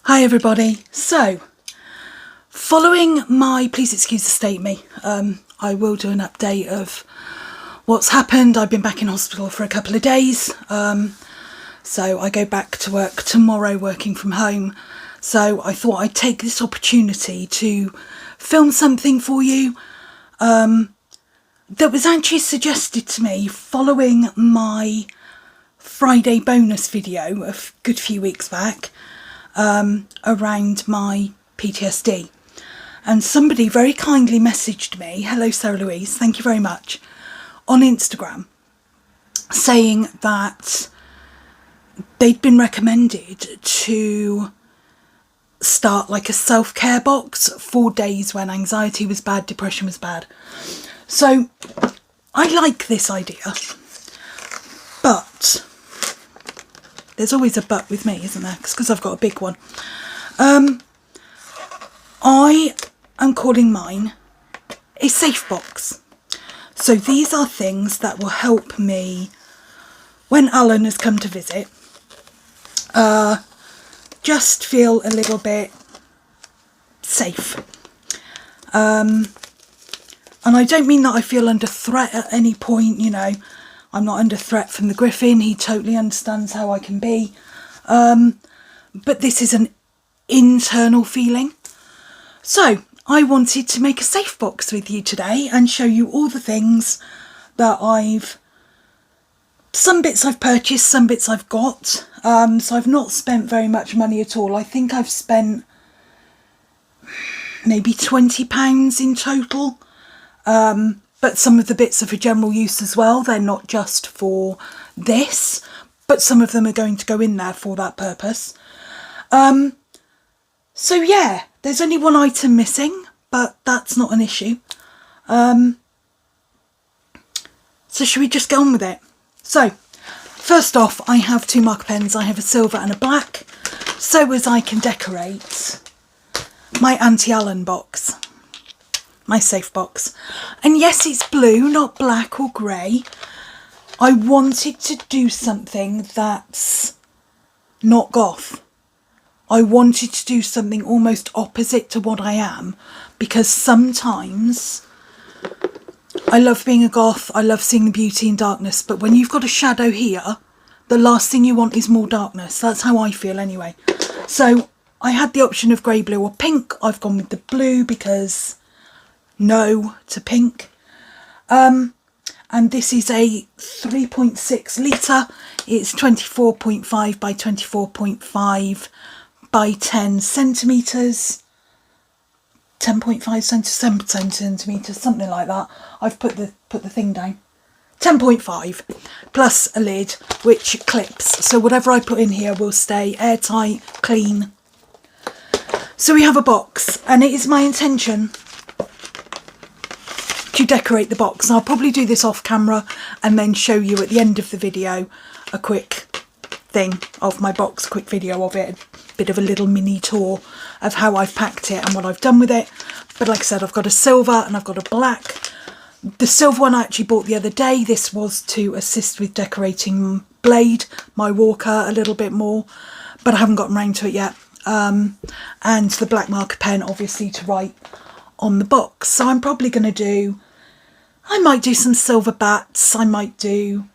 Hi everybody. So, following my, please excuse the state me, I will do an update of what's happened. I've been back in hospital for a couple of days, so I go back to work tomorrow working from home. So I thought I'd take this opportunity to film something for you that was actually suggested to me following my Friday bonus video a good few weeks back around my PTSD. And somebody very kindly messaged me, hello Sarah Louise, thank you very much, on Instagram, saying that they'd been recommended to start like a self-care box for days when anxiety was bad, depression was bad. So I like this idea, but there's always a but with me, isn't there? Because I've got a big one. I am calling mine a safe box. So these are things that will help me when Alan has come to visit, just feel a little bit safe. And I don't mean that I feel under threat at any point, you know. I'm not under threat from the Griffin. He totally understands how I can be. But this is an internal feeling. So I wanted to make a safe box with you today and show you all the things that some bits I've purchased, some bits I've got. So I've not spent very much money at all. I think I've spent maybe £20 in total. But some of the bits are for general use as well. They're not just for this, but some of them are going to go in there for that purpose. So yeah, there's only one item missing, but that's not an issue. So should we just get on with it? So first off, I have two marker pens. I have a silver and a black, so as I can decorate my Auntie Allen box. My safe box. And yes, it's blue, not black or grey. I wanted to do something that's not goth. I wanted to do something almost opposite to what I am, because sometimes I love being a goth, I love seeing the beauty in darkness, but when you've got a shadow here, the last thing you want is more darkness. That's how I feel anyway. So I had the option of grey, blue or pink. I've gone with the blue because no to pink. And this is a 3.6 litre. It's 24.5 by 24.5 by 10 centimetres. 10.5 centimetres, something like that. I've put the thing down. 10.5 plus a lid which clips. So whatever I put in here will stay airtight, clean. So we have a box, and it is my intention to decorate the box. And I'll probably do this off camera and then show you at the end of the video a quick thing of my box, quick video of it, a bit of a little mini tour of how I've packed it and what I've done with it. But like I said, I've got a silver and I've got a black. The silver one I actually bought the other day. This was to assist with decorating Blade, my walker, a little bit more, but I haven't gotten round to it yet. And the black marker pen, obviously, to write on the box. So I'm probably going to I might do some silver bats, I might do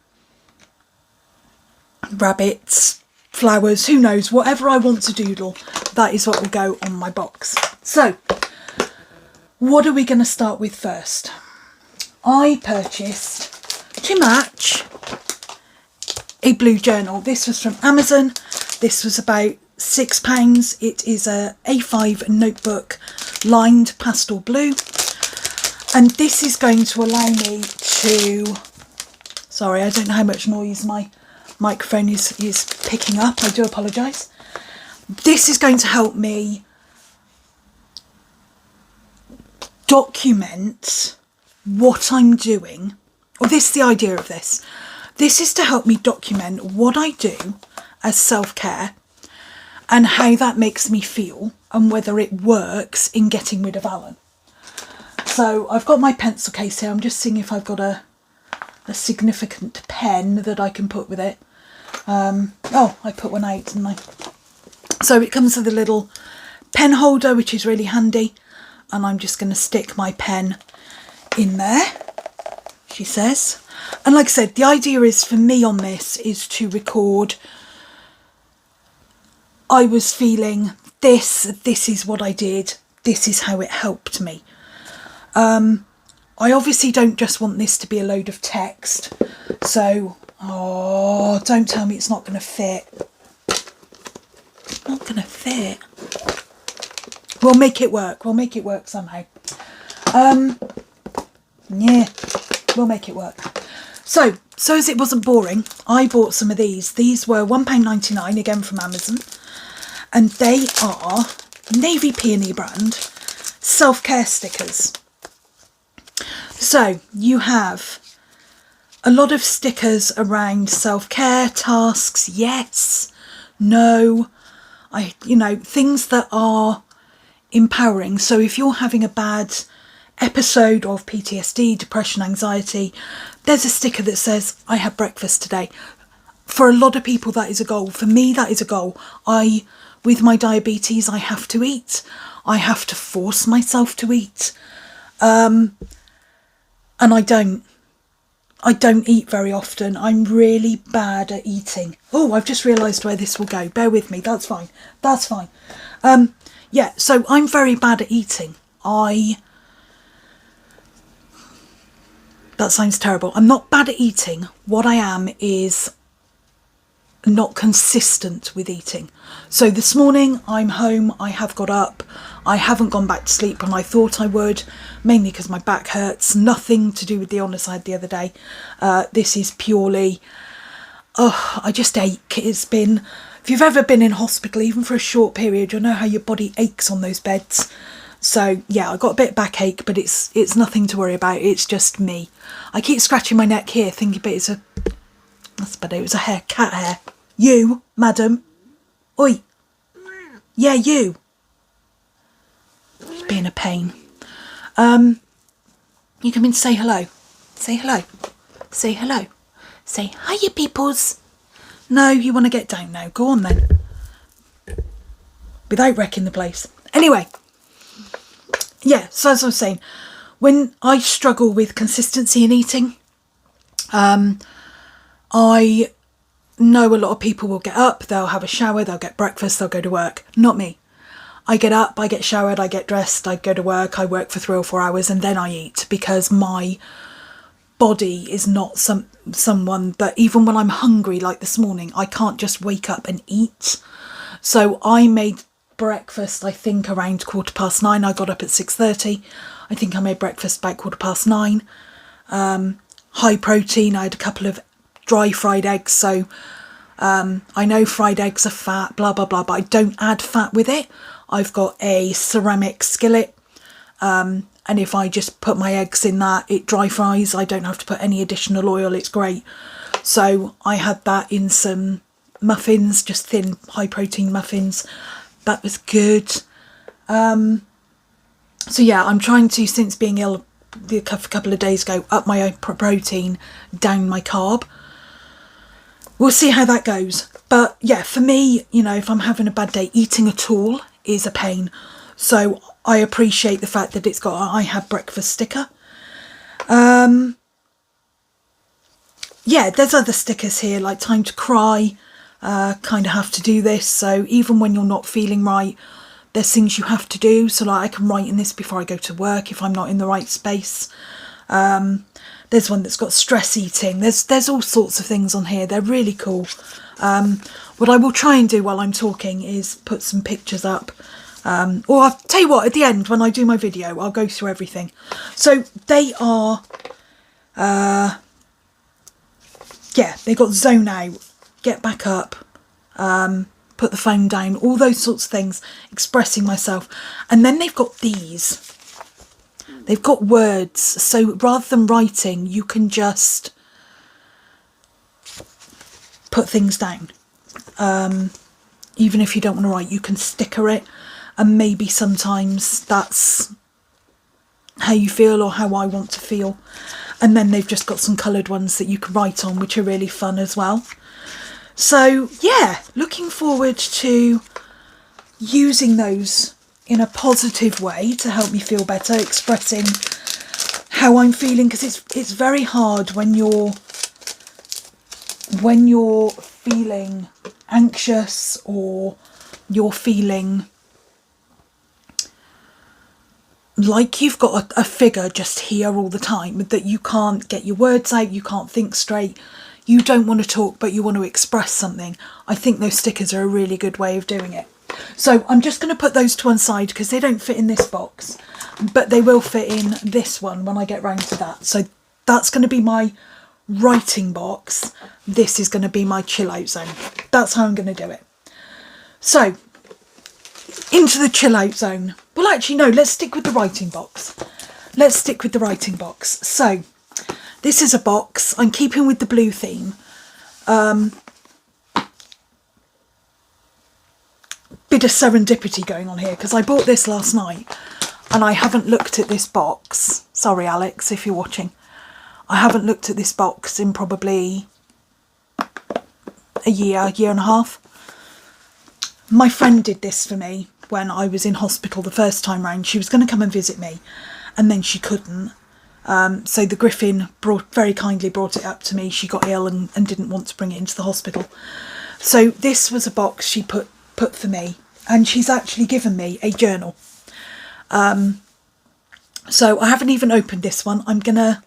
rabbits, flowers, who knows, whatever I want to doodle, that is what will go on my box. So what are we going to start with first? I purchased, to match, a blue journal. This was from Amazon. This was about £6. It is a A5 notebook lined pastel blue, and this is going to allow me to, sorry, I don't know how much noise my microphone is picking up, I do apologise. This is going to help me document what I'm doing, or this is the idea of this. This is to help me document what I do as self-care and how that makes me feel and whether it works in getting rid of Alan. So I've got my pencil case here. I'm just seeing if I've got a significant pen that I can put with it. Oh, I put one out, didn't I? So it comes with a little pen holder, which is really handy. And I'm just going to stick my pen in there, she says. And like I said, the idea is for me on this is to record. I was feeling this is what I did, this is how it helped me. I obviously don't just want this to be a load of text. So, oh, don't tell me it's not going to fit. Not going to fit. We'll make it work. We'll make it work somehow. Yeah, we'll make it work. So as it wasn't boring, I bought some of these. These were £1.99, again from Amazon. And they are Navy Peony brand self-care stickers. So you have a lot of stickers around self-care, tasks, yes, no, things that are empowering. So if you're having a bad episode of PTSD, depression, anxiety, there's a sticker that says, I had breakfast today. For a lot of people, that is a goal. For me, that is a goal. With my diabetes, I have to eat. I have to force myself to eat. And I don't eat very often. I'm really bad at eating. Oh, I've just realised where this will go. Bear with me. That's fine. That's fine. Yeah, so I'm very bad at eating. That sounds terrible. I'm not bad at eating. What I am is not consistent with eating. So this morning I'm home, I have got up, I haven't gone back to sleep when I thought I would, mainly because my back hurts. Nothing to do with the illness I had the other day. This is purely, I just ache. It's been, if you've ever been in hospital, even for a short period, you'll know how your body aches on those beds. So yeah, I got a bit of backache, but it's nothing to worry about. It's just me. I keep scratching my neck here, thinking, but that's better. It was a hair, cat hair. You, madam. Oi. Yeah, you. Just being a pain. You come in to say hello. Say hello. Say hello. Say hiya, peoples. No, you want to get down now. Go on then. Without wrecking the place. Anyway. Yeah, so as I was saying, when I struggle with consistency in eating, I know a lot of people will get up, they'll have a shower, they'll get breakfast, they'll go to work. Not me. I get up, I get showered, I get dressed, I go to work, I work for 3 or 4 hours, and then I eat, because my body is not someone that, even when I'm hungry, like this morning, I can't just wake up and eat. So I made breakfast, I think, around 9:15. I got up at 6:30. I think I made breakfast about 9:15. High protein. I had a couple of dry fried eggs, so I know fried eggs are fat, blah blah blah, but I don't add fat with it. I've got a ceramic skillet, and if I just put my eggs in that, it dry fries. I don't have to put any additional oil. It's great. So I had that in some muffins, just thin high protein muffins. That was good. So yeah, I'm trying to, since being ill a couple of days ago, up my protein, down my carb. We'll see how that goes. But yeah, for me, if I'm having a bad day, eating at all is a pain. So I appreciate the fact that it's got an I had breakfast sticker. Yeah, there's other stickers here, like time to cry. Kind of have to do this. So even when you're not feeling right, there's things you have to do. So like I can write in this before I go to work if I'm not in the right space. There's one that's got stress eating. There's all sorts of things on here. They're really cool. What I will try and do while I'm talking is put some pictures up. Or I'll tell you what, at the end when I do my video, I'll go through everything. So they are, yeah, they got zone out, get back up, put the phone down, all those sorts of things, expressing myself. And then they've got these. They've got words, so rather than writing, you can just put things down. Even if you don't want to write, you can sticker it, and maybe sometimes that's how you feel or how I want to feel. And then they've just got some coloured ones that you can write on, which are really fun as well. So yeah, looking forward to using those in a positive way to help me feel better, expressing how I'm feeling, because it's very hard when you're feeling anxious, or you're feeling like you've got a figure just here all the time, that you can't get your words out, you can't think straight, you don't want to talk but you want to express something. I think those stickers are a really good way of doing it. So I'm just going to put those to one side because they don't fit in this box, but they will fit in this one when I get round to that. So that's going to be my writing box. This is going to be my chill out zone. That's how I'm going to do it. So into the chill out zone. Well, actually, no, let's stick with the writing box. Let's stick with the writing box. So this is a box. I'm keeping with the blue theme. Bit of serendipity going on here because I bought this last night and I haven't looked at this box. Sorry, Alex, if you're watching. I haven't looked at this box in probably a year and a half. My friend did this for me when I was in hospital the first time round. She was going to come and visit me and then she couldn't. So the Griffin very kindly brought it up to me. She got ill and didn't want to bring it into the hospital. So this was a box she put for me, and she's actually given me a journal. So I haven't even opened this one. I'm gonna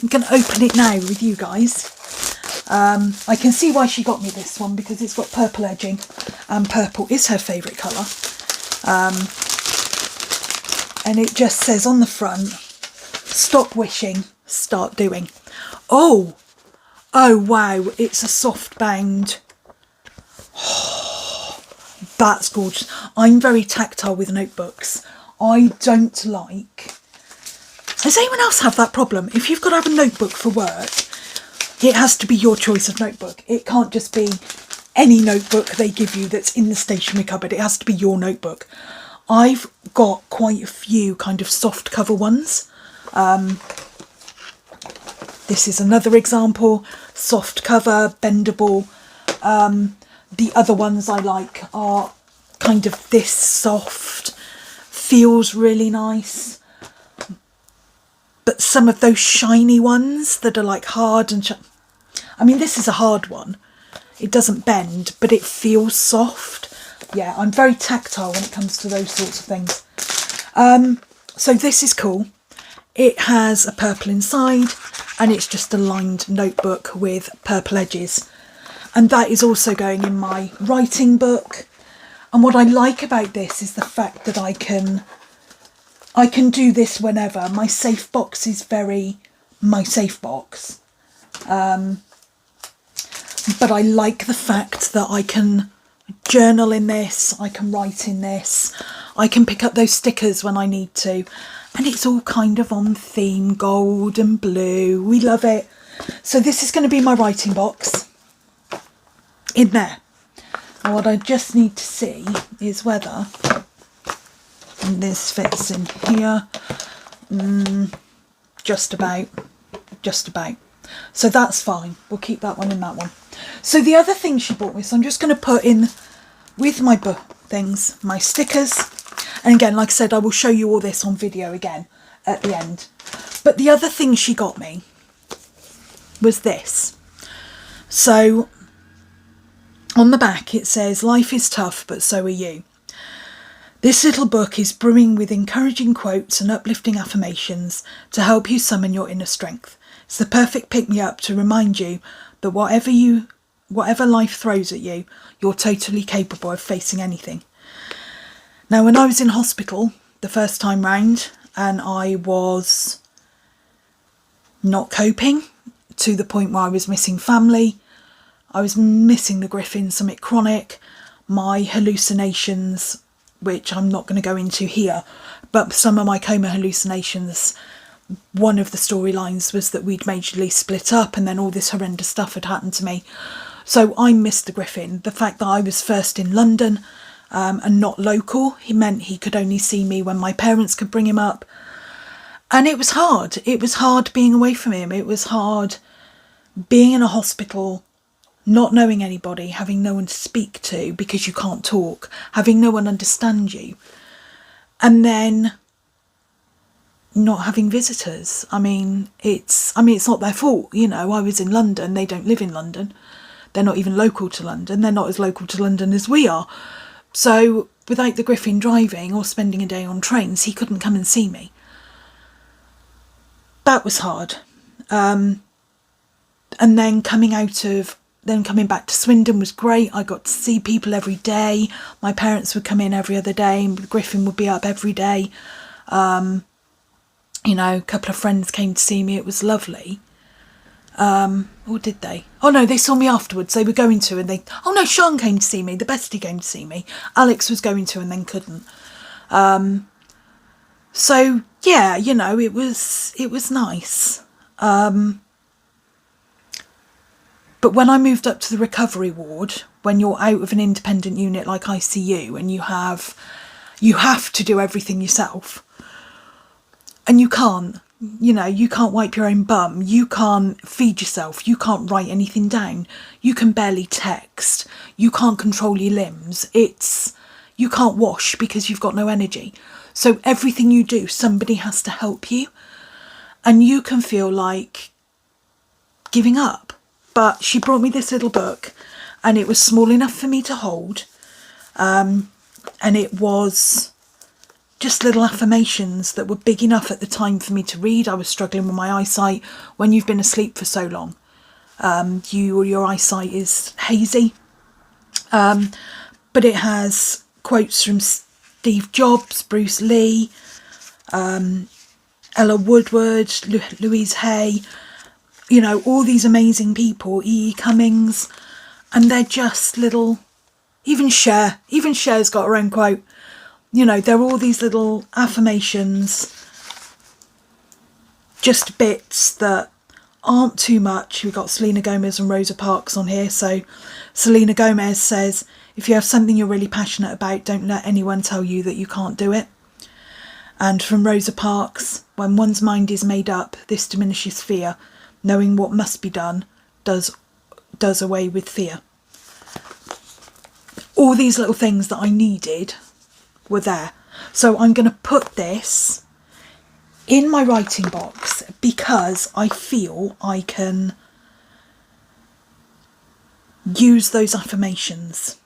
open it now with you guys. I can see why she got me this one, because it's got purple edging and purple is her favourite colour. And it just says on the front, stop wishing, start doing. Oh wow, it's a soft bound. That's gorgeous. I'm very tactile with notebooks. I don't like... Does anyone else have that problem? If you've got to have a notebook for work, it has to be your choice of notebook. It can't just be any notebook they give you that's in the stationery cupboard. It has to be your notebook. I've got quite a few kind of soft cover ones. This is another example. Soft cover, bendable. The other ones I like are kind of this soft, feels really nice. But some of those shiny ones that are like hard and I mean, this is a hard one. It doesn't bend, but it feels soft. Yeah, I'm very tactile when it comes to those sorts of things. So this is cool. It has a purple inside and it's just a lined notebook with purple edges. And that is also going in my writing book. And what I like about this is the fact that I can do this whenever. My safe box is very my safe box. But I like the fact that I can journal in this, I can write in this, I can pick up those stickers when I need to. And it's all kind of on theme, gold and blue. We love it. So this is going to be my writing box. In there. And what I just need to see is whether this fits in here. Just about. So that's fine. We'll keep that one in that one. So the other thing she bought me, so I'm just going to put in with my book things, my stickers. And again, like I said, I will show you all this on video again at the end. But the other thing she got me was this. So on the back it says, life is tough, but so are you. This little book is brimming with encouraging quotes and uplifting affirmations to help you summon your inner strength. It's the perfect pick-me-up to remind you that whatever life throws at you, you're totally capable of facing anything. Now, when I was in hospital the first time round and I was not coping to the point where I was missing family, I was missing the Griffin, something chronic, my hallucinations, which I'm not going to go into here, but some of my coma hallucinations, one of the storylines was that we'd majorly split up and then all this horrendous stuff had happened to me. So I missed the Griffin. The fact that I was first in London and not local, he meant he could only see me when my parents could bring him up. And it was hard. It was hard being away from him. It was hard being in a hospital, not knowing anybody, having no one to speak to because you can't talk, having no one understand you, and then not having visitors. I mean, it's not their fault, you know. I was in London, they don't live in London. They're not even local to London. They're not as local to London as we are. So without the Griffin driving or spending a day on trains, he couldn't come and see me. That was hard. And then coming back to Swindon was great. I got to see people every day. My parents would come in every other day and the Griffin would be up every day. You know, a couple of friends came to see me. It was lovely. Or did they? Oh no, they saw me afterwards. They were going to, and oh no, Sean came to see me. The bestie came to see me. Alex was going to and then couldn't. So yeah, you know, it was nice. But when I moved up to the recovery ward, when you're out of an independent unit like ICU and you have to do everything yourself, and you can't, you know, you can't wipe your own bum, you can't feed yourself, you can't write anything down, you can barely text, you can't control your limbs, you can't wash because you've got no energy. So everything you do, somebody has to help you, and you can feel like giving up. But she brought me this little book, and it was small enough for me to hold, and it was just little affirmations that were big enough at the time for me to read. I was struggling with my eyesight. When you've been asleep for so long, your eyesight is hazy. But it has quotes from Steve Jobs, Bruce Lee, Ella Woodward, Louise Hay, you know, all these amazing people, E.E. Cummings, and they're just little, even Cher's got her own quote. You know, they're all these little affirmations, just bits that aren't too much. We've got Selena Gomez and Rosa Parks on here. So Selena Gomez says, if you have something you're really passionate about, don't let anyone tell you that you can't do it. And from Rosa Parks, when one's mind is made up, this diminishes fear. Knowing what must be done does away with fear. All these little things that I needed were there. So I'm going to put this in my writing box because I feel I can use those affirmations,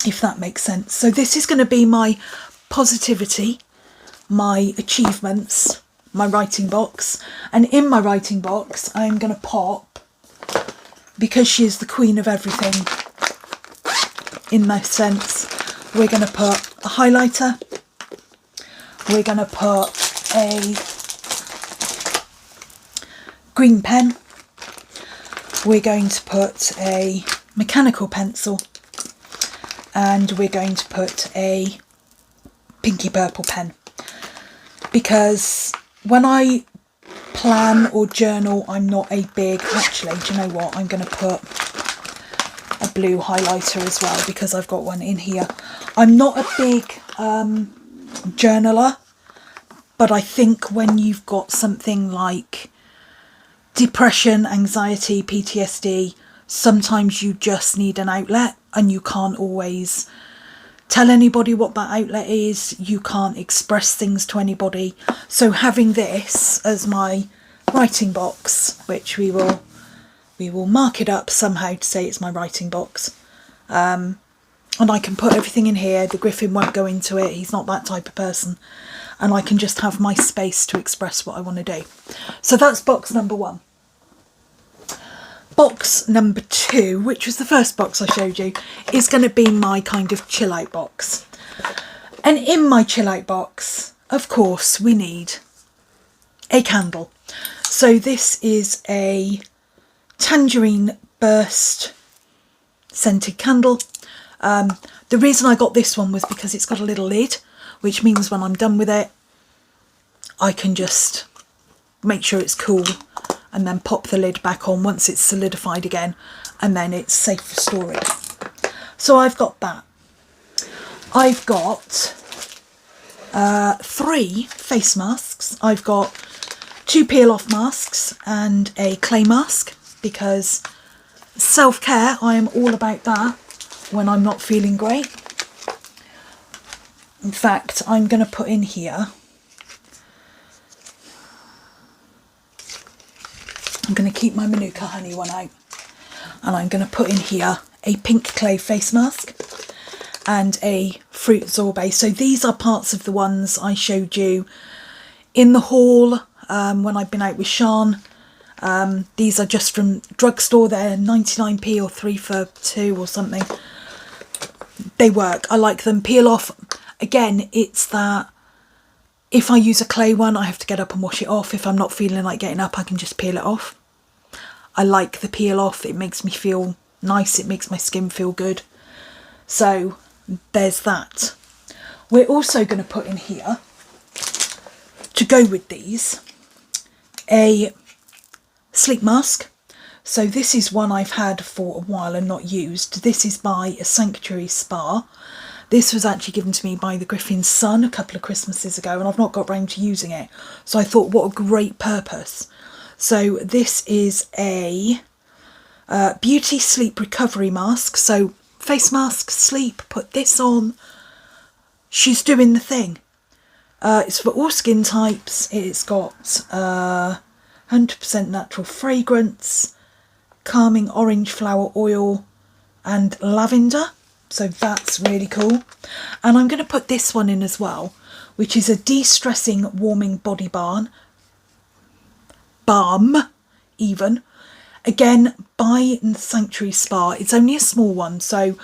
if that makes sense. So this is going to be my positivity, my achievements, my writing box. And in my writing box, I'm going to pop, because she is the queen of everything in that sense, we're going to put a highlighter, we're going to put a green pen, we're going to put a mechanical pencil, and we're going to put a pinky purple pen. Because when I plan or journal, I'm not a big, actually, do you know what, I'm going to put a blue highlighter as well because I've got one in here. I'm not a big journaler, but I think when you've got something like depression, anxiety, PTSD, sometimes you just need an outlet, and you can't always tell anybody what that outlet is. You can't express things to anybody. So having this as my writing box, which we will mark it up somehow to say it's my writing box, and I can put everything in here. The Griffin won't go into it, he's not that type of person, and I can just have my space to express what I want to do. So that's box number 1. Box number 2, which was the first box I showed you, is going to be my kind of chill out box. And in my chill out box, of course, we need a candle. So this is a tangerine burst scented candle. The reason I got this one was because it's got a little lid, which means when I'm done with it, I can just make sure it's cool and then pop the lid back on once it's solidified again, and then it's safe for storage. So I've got that. I've got 3 face masks. I've got 2 peel off masks and a clay mask, because self-care, I am all about that when I'm not feeling great. In fact, I'm going to put in here, I'm going to keep my Manuka honey one out, and I'm going to put in here a pink clay face mask and a fruit sorbet. So these are parts of the ones I showed you in the haul when I've been out with Sean. These are just from drugstore. They're 99p or 3 for 2 or something. They work. I like them. Peel off. Again, it's that if I use a clay one, I have to get up and wash it off. If I'm not feeling like getting up, I can just peel it off. I like the peel off. It makes me feel nice. It makes my skin feel good. So there's that. We're also going to put in here, to go with these, a sleep mask. So this is one I've had for a while and not used. This is by a Sanctuary Spa. This was actually given to me by the Griffin's son a couple of Christmases ago, and I've not got round to using it. So I thought, what a great purpose. So this is a beauty sleep recovery mask. So face mask, sleep, put this on. She's doing the thing. It's for all skin types. It's got 100% natural fragrance, calming orange flower oil and lavender. So that's really cool. And I'm going to put this one in as well, which is a de-stressing warming body balm even. Again, by Sanctuary Spa. It's only a small one, so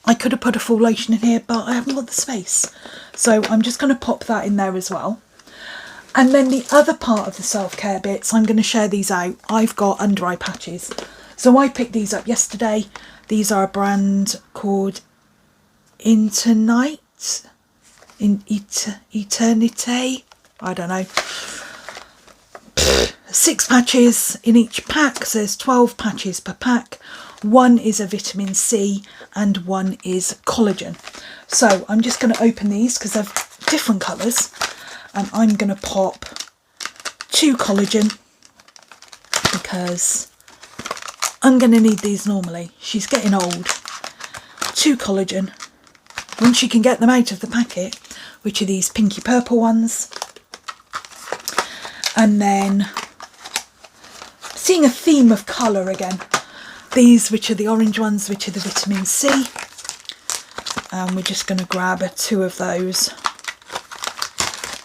I could have put a full lotion in here, but I haven't got the space. So I'm just going to pop that in there as well. And then the other part of the self-care bits, I'm going to share these out. I've got under eye patches. So I picked these up yesterday. These are a brand called Eternite. I don't know. 6 patches in each pack. So there's 12 patches per pack. One is a vitamin C and one is collagen. So I'm just going to open these because they're different colours. And I'm going to pop 2 collagen because I'm going to need these normally. She's getting old. 2 collagen. Once you can get them out of the packet, which are these pinky purple ones. And then seeing a theme of colour again. These, which are the orange ones, which are the vitamin C. And we're just going to grab 2 of those.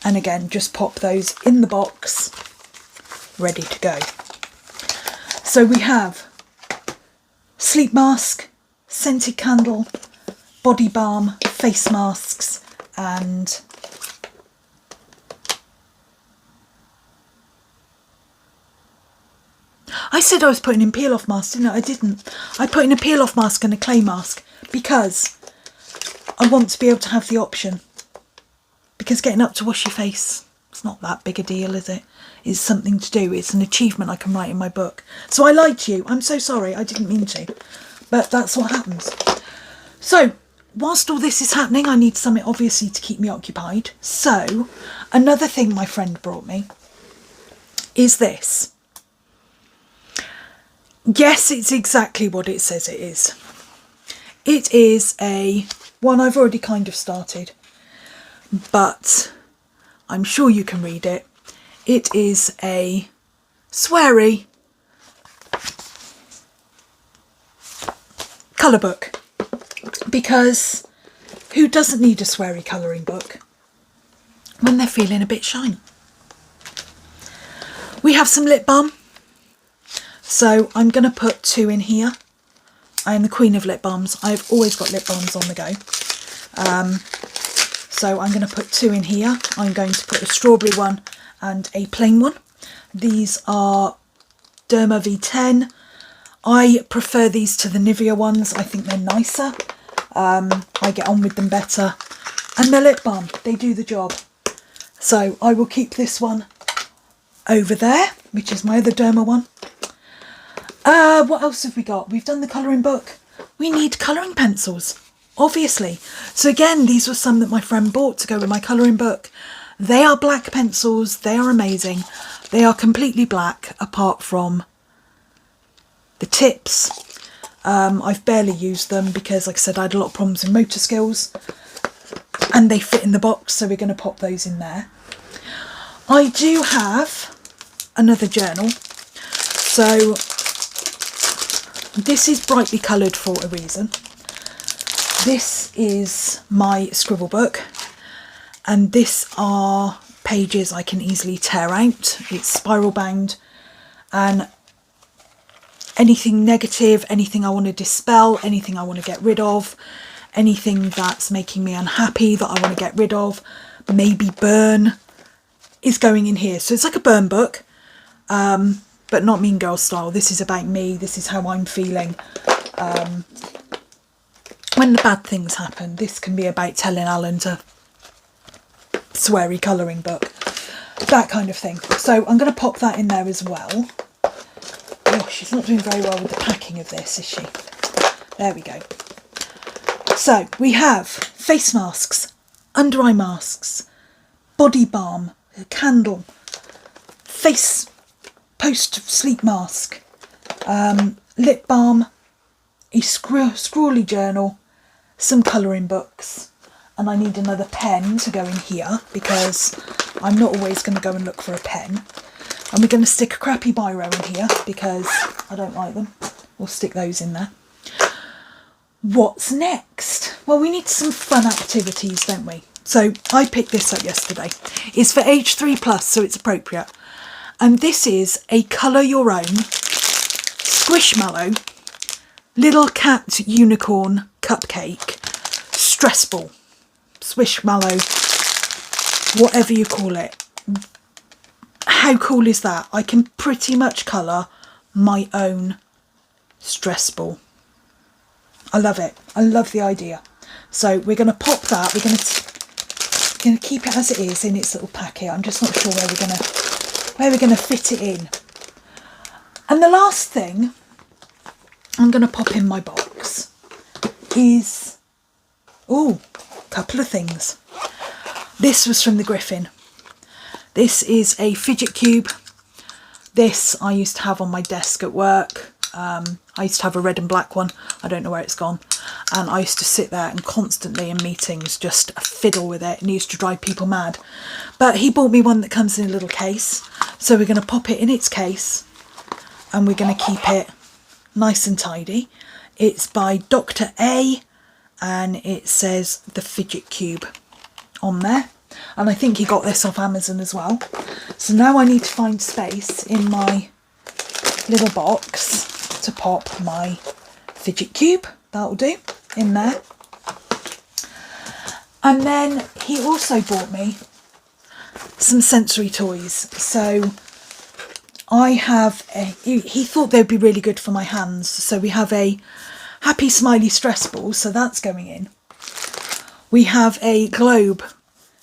And again, just pop those in the box, ready to go. So we have sleep mask, scented candle, body balm, face masks, and I said I was putting in peel-off mask, didn't I? I didn't. I put in a peel-off mask and a clay mask because I want to be able to have the option. Because getting up to wash your face, it's not that big a deal, is it? It's something to do. It's an achievement I can write in my book. So I lied to you. I'm so sorry. I didn't mean to. But that's what happens. So whilst all this is happening, I need something obviously to keep me occupied. So another thing my friend brought me is this. Yes, it's exactly what it says it is. It is a one I've already kind of started, but I'm sure you can read it. It is a sweary colour book, because who doesn't need a sweary colouring book when they're feeling a bit shy? We have some lip balm. So I'm going to put 2 in here. I am the queen of lip balms. I've always got lip balms on the go. So I'm going to put 2 in here. I'm going to put a strawberry one and a plain one. These are Derma V10. I prefer these to the Nivea ones. I think they're nicer. I get on with them better. And they're lip balm. They do the job. So I will keep this one over there, which is my other Derma one. What else have we got? We've done the colouring book. We need colouring pencils, obviously. So again, these were some that my friend bought to go with my colouring book. They are black pencils. They are amazing. They are completely black, apart from The tips, I've barely used them because, like I said, I had a lot of problems with motor skills, and they fit in the box, so we're going to pop those in there. I do have another journal, so this is brightly coloured for a reason. This is my scribble book, and this are pages I can easily tear out. It's spiral bound, and anything negative, anything I want to dispel, anything I want to get rid of, anything that's making me unhappy that I want to get rid of, maybe burn, is going in here. So it's like a burn book, but not Mean Girl style. This is about me. This is how I'm feeling when the bad things happen. This can be about telling Alan to sweary colouring book, that kind of thing. So I'm going to pop that in there as well. Oh, she's not doing very well with the packing of this, is she? There we go. So we have face masks, under eye masks, body balm, a candle, face post-sleep mask, lip balm, a scrawly journal, some colouring books, and I need another pen to go in here because I'm not always going to go and look for a pen. And we're going to stick a crappy biro in here because I don't like them. We'll stick those in there. What's next? Well, we need some fun activities, don't we? So I picked this up yesterday. It's for age 3+, so it's appropriate. And this is a colour your own Squishmallow little cat unicorn cupcake stress ball. Squishmallow, whatever you call it. How cool is that? I can pretty much colour my own stress ball. I love it. I love the idea. So we're going to pop that. We're going to keep it as it is in its little packet. I'm just not sure where we're going to fit it in. And the last thing I'm going to pop in my box is, a couple of things. This was from the Griffin. This is a fidget cube. This I used to have on my desk at work. I used to have a red and black one. I don't know where it's gone. And I used to sit there and constantly in meetings just fiddle with it, and it used to drive people mad. But he bought me one that comes in a little case. So we're going to pop it in its case and we're going to keep it nice and tidy. It's by Dr. A, and it says the fidget cube on there. And I think he got this off Amazon as well. So now I need to find space in my little box to pop my fidget cube. That'll do, in there. And then he also bought me some sensory toys. So I have he thought they'd be really good for my hands. So we have a happy smiley stress ball, so that's going in. We have a globe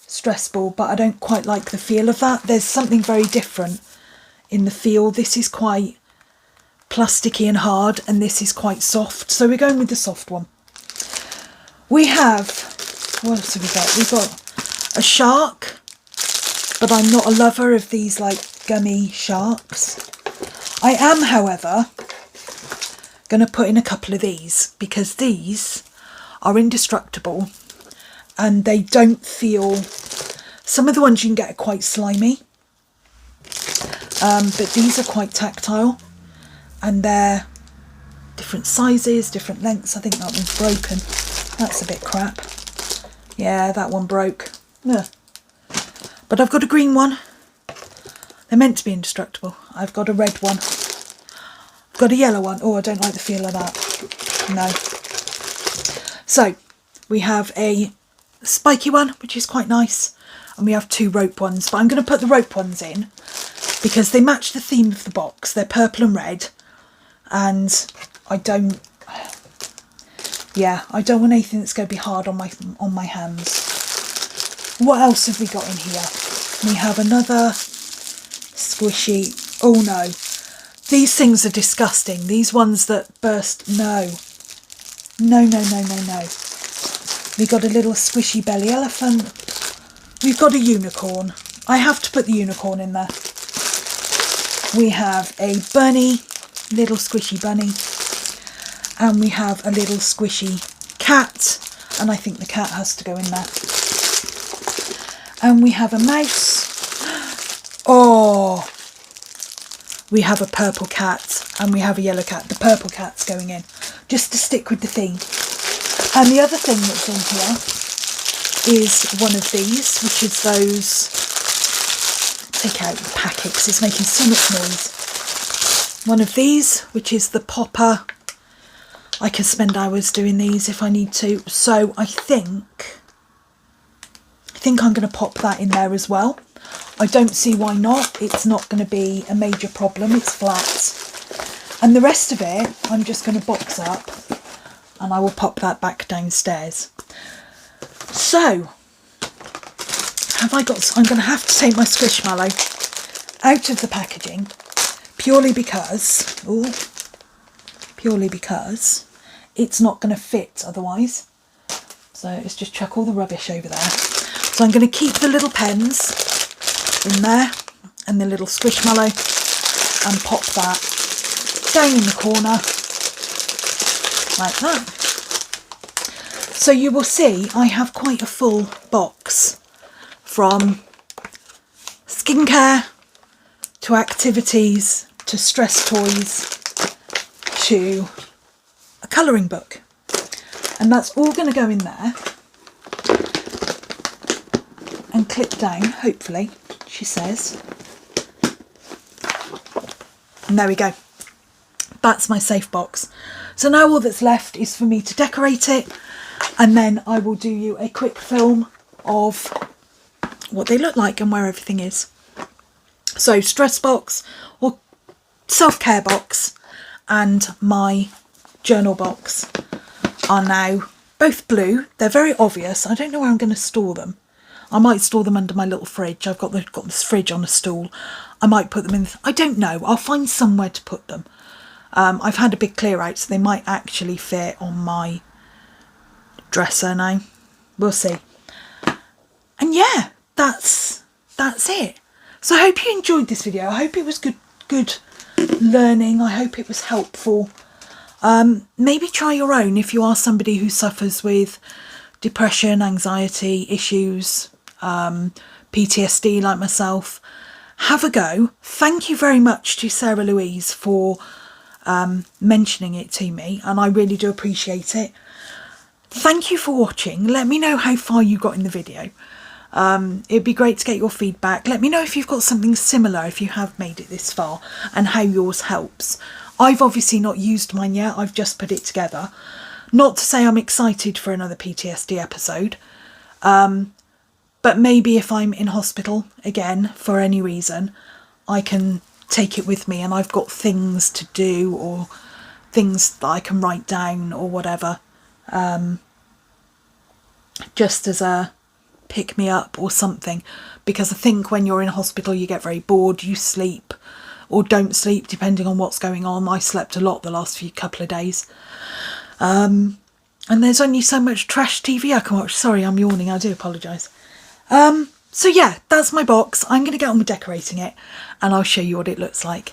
stress ball, but I don't quite like the feel of that. There's something very different in the feel. This is quite plasticky and hard, and this is quite soft, so we're going with the soft one. We have, what else have we got? We've got a shark, but I'm not a lover of these like gummy sharks. I am, however, going to put in a couple of these because these are indestructible and they don't feel, some of the ones you can get are quite slimy, but these are quite tactile, and they're different sizes, different lengths. I think that one's broken. That's a bit crap. Yeah, that one broke. Ugh. But I've got a green one. They're meant to be indestructible. I've got a red one. I've got a yellow one. Oh, I don't like the feel of that. No. So we have a spiky one, which is quite nice, and we have two rope ones, but I'm going to put the rope ones in because they match the theme of the box. They're purple and red, and I don't want anything that's going to be hard on my hands. What else have we got in here? We have another squishy, oh no, these things are disgusting. These ones that burst, no. We've got a little squishy belly elephant. We've got a unicorn. I have to put the unicorn in there. We have a bunny, little squishy bunny, and we have a little squishy cat, and I think the cat has to go in there. And we have a mouse. Oh, we have a purple cat and we have a yellow cat. The purple cat's going in, just to stick with the theme. And the other thing that's in here is one of these, which is those, take out the packet because it's making so much noise. One of these, which is the popper. I can spend hours doing these if I need to. So I think I'm going to pop that in there as well. I don't see why not. It's not going to be a major problem. It's flat. And the rest of it, I'm just going to box up and I will pop that back downstairs. So, I'm going to have to take my Squishmallow out of the packaging purely because it's not going to fit otherwise. So let's just chuck all the rubbish over there. So I'm going to keep the little pens in there and the little Squishmallow and pop that down in the corner like that. So you will see I have quite a full box, from skincare to activities to stress toys to a colouring book, and that's all going to go in there and clip down, hopefully, she says. And there we go. That's my safe box. So now all that's left is for me to decorate it, and then I will do you a quick film of what they look like and where everything is. So stress box or self-care box and my journal box are now both blue. They're very obvious. I don't know where I'm going to store them. I might store them under my little fridge. I've got this fridge on a stool. I might put them in. I don't know. I'll find somewhere to put them. I've had a big clear out, so they might actually fit on my dresser now. We'll see. And yeah, that's it. So I hope you enjoyed this video. I hope it was good learning. I hope it was helpful. Maybe try your own if you are somebody who suffers with depression, anxiety issues, PTSD like myself. Have a go. Thank you very much to Sarah Louise for mentioning it to me, and I really do appreciate it. Thank you for watching. Let me know how far you got in the video. It'd be great to get your feedback. Let me know if you've got something similar, if you have made it this far, and how yours helps. I've obviously not used mine yet. I've just put it together. Not to say I'm excited for another PTSD episode, but maybe if I'm in hospital again for any reason, I can take it with me and I've got things to do or things that I can write down or whatever, just as a pick me up or something, because I think when you're in hospital you get very bored, you sleep or don't sleep depending on what's going on. I slept a lot the last couple of days. And there's only so much trash TV I can watch. Sorry, I'm yawning, I do apologise. So yeah, that's my box. I'm going to get on with decorating it and I'll show you what it looks like.